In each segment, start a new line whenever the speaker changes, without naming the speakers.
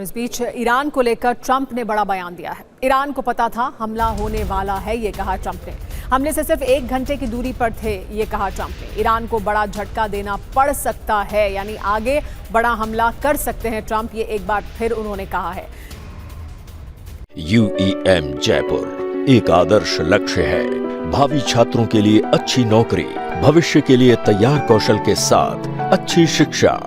इस बीच ईरान को लेकर ट्रंप ने बड़ा बयान दिया है। ईरान को पता था हमला होने वाला है, ये कहा ट्रंप ने। हमले से सिर्फ 1 घंटे की दूरी पर थे, ये कहा ट्रंप ने। ईरान को बड़ा झटका देना पड़ सकता है, यानी आगे बड़ा हमला कर सकते हैं ट्रंप, ये एक बार फिर उन्होंने कहा है।
UEM जयपुर एक आदर्श लक्ष्य है। भावी छात्रों के लिए अच्छी नौकरी, भविष्य के लिए तैयार कौशल के साथ अच्छी शिक्षा।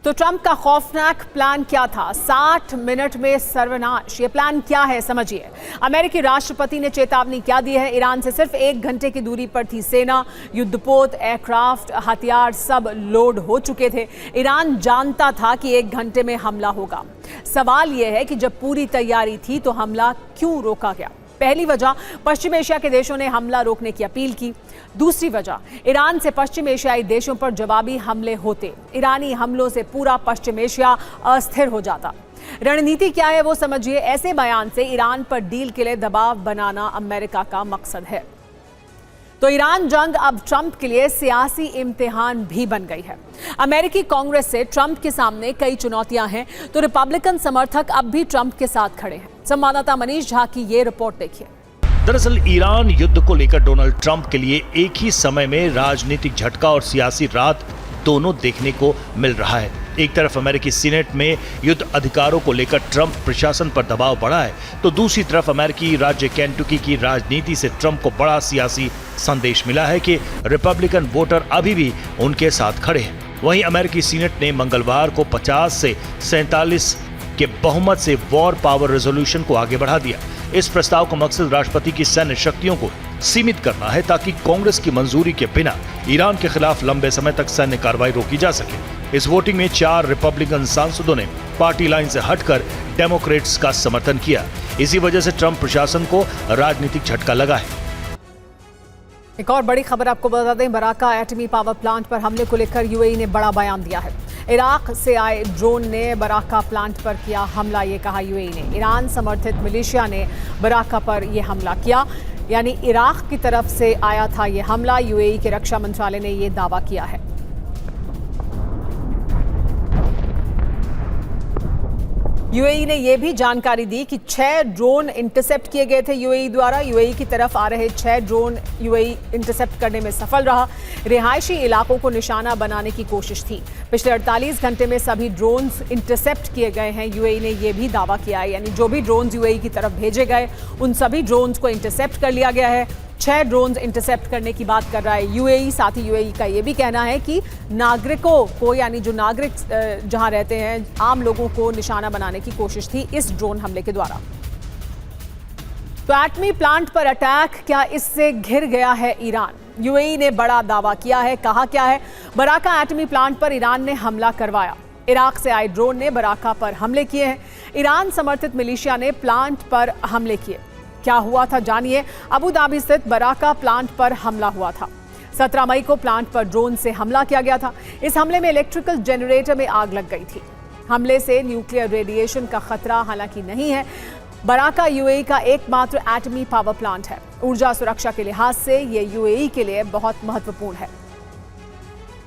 तो ट्रंप का खौफनाक प्लान क्या था? 60 मिनट में सर्वनाश। ये प्लान क्या है, समझिए। अमेरिकी राष्ट्रपति ने चेतावनी क्या दी है? ईरान से सिर्फ 1 घंटे की दूरी पर थी सेना, युद्धपोत, एयरक्राफ्ट, हथियार सब लोड हो चुके थे। ईरान जानता था कि 1 घंटे में हमला होगा। सवाल यह है कि जब पूरी तैयारी थी तो हमला क्यों रोका गया? पहली वजह, पश्चिम एशिया के देशों ने हमला रोकने की अपील की। दूसरी वजह, ईरान से पश्चिम एशियाई देशों पर जवाबी हमले होते। ईरानी हमलों से पूरा पश्चिम एशिया अस्थिर हो जाता। रणनीति क्या है वो समझिए। ऐसे बयान से ईरान पर डील के लिए दबाव बनाना अमेरिका का मकसद है। तो ईरान जंग अब ट्रंप के लिए सियासी इम्तिहान भी बन गई है। अमेरिकी कांग्रेस से ट्रंप के सामने कई चुनौतियां हैं, तो रिपब्लिकन समर्थक अब भी ट्रंप के साथ खड़े हैं। संवाददाता मनीष झा की ये रिपोर्ट देखिए।
दरअसल ईरान युद्ध को लेकर डोनाल्ड ट्रंप के लिए एक ही समय में राजनीतिक झटका और सियासी रात दोनों देखने को मिल रहा है। एक तरफ अमेरिकी सीनेट में युद्ध अधिकारों को लेकर ट्रंप प्रशासन पर दबाव बढ़ा है, तो दूसरी तरफ अमेरिकी राज्य केंटुकी की राजनीति से ट्रंप को बड़ा सियासी संदेश मिला है कि रिपब्लिकन वोटर अभी भी उनके साथ खड़े हैं। वहीं अमेरिकी सीनेट ने मंगलवार को 50 से 47 के बहुमत से वॉर पावर रेजोल्यूशन को आगे बढ़ा दिया। इस प्रस्ताव का मकसद राष्ट्रपति की सैन्य शक्तियों को सीमित करना है, ताकि कांग्रेस की मंजूरी के बिना ईरान के खिलाफ लंबे समय तक सैन्य कार्रवाई रोकी जा सके। इस वोटिंग में 4 रिपब्लिकन सांसदों ने पार्टी लाइन से हटकर डेमोक्रेट्स का समर्थन किया। इसी वजह से ट्रंप प्रशासन को राजनीतिक झटका लगा है।
एक और बड़ी खबर आपको बता दें, बराका एटमी पावर प्लांट पर हमले को लेकर यूएई ने बड़ा बयान दिया है। इराक से आए ड्रोन ने बराका प्लांट पर किया हमला, ये कहा यूएई ने। ईरान समर्थित मिलिशिया ने बराका पर यह हमला किया, यानी इराक की तरफ से आया था ये हमला। यूएई के रक्षा मंत्रालय ने यह दावा किया है। यूएई ने यह भी जानकारी दी कि 6 ड्रोन इंटरसेप्ट किए गए थे यूएई द्वारा। यूएई की तरफ आ रहे 6 ड्रोन यूएई इंटरसेप्ट करने में सफल रहा। रिहायशी इलाकों को निशाना बनाने की कोशिश थी। पिछले 48 घंटे में सभी ड्रोन्स इंटरसेप्ट किए गए हैं। यूएई ने यह भी दावा किया है, यानी जो भी ड्रोन्स यूएई की तरफ भेजे गए उन सभी ड्रोन्स को इंटरसेप्ट कर लिया गया है। 6 ड्रोन्स इंटरसेप्ट करने की बात कर रहा है यूएई। साथ ही यूएई का ये भी कहना है कि नागरिकों को, यानी जो नागरिक जहां रहते हैं, आम लोगों को निशाना बनाने की कोशिश थी इस ड्रोन हमले के द्वारा। तो एटमी प्लांट पर अटैक, क्या इससे घिर गया है ईरान? यूएई ने बड़ा दावा किया है। कहा क्या है? बराका एटमी प्लांट पर ईरान ने हमला करवाया। इराक से आए ड्रोन ने बराका पर हमले किए हैं। ईरान समर्थित मिलिशिया ने प्लांट पर हमले किए। क्या हुआ था जानिए। अबू धाबी स्थित बराका प्लांट पर हमला हुआ था। 17 मई को प्लांट पर ड्रोन से हमला किया गया था। इस हमले में इलेक्ट्रिकल जनरेटर में आग लग गई थी। हमले से न्यूक्लियर रेडिएशन का खतरा हालांकि नहीं है। बराका यूएई का एकमात्र एटमी पावर प्लांट है। ऊर्जा सुरक्षा के लिहाज से ये यूएई के लिए बहुत महत्वपूर्ण है।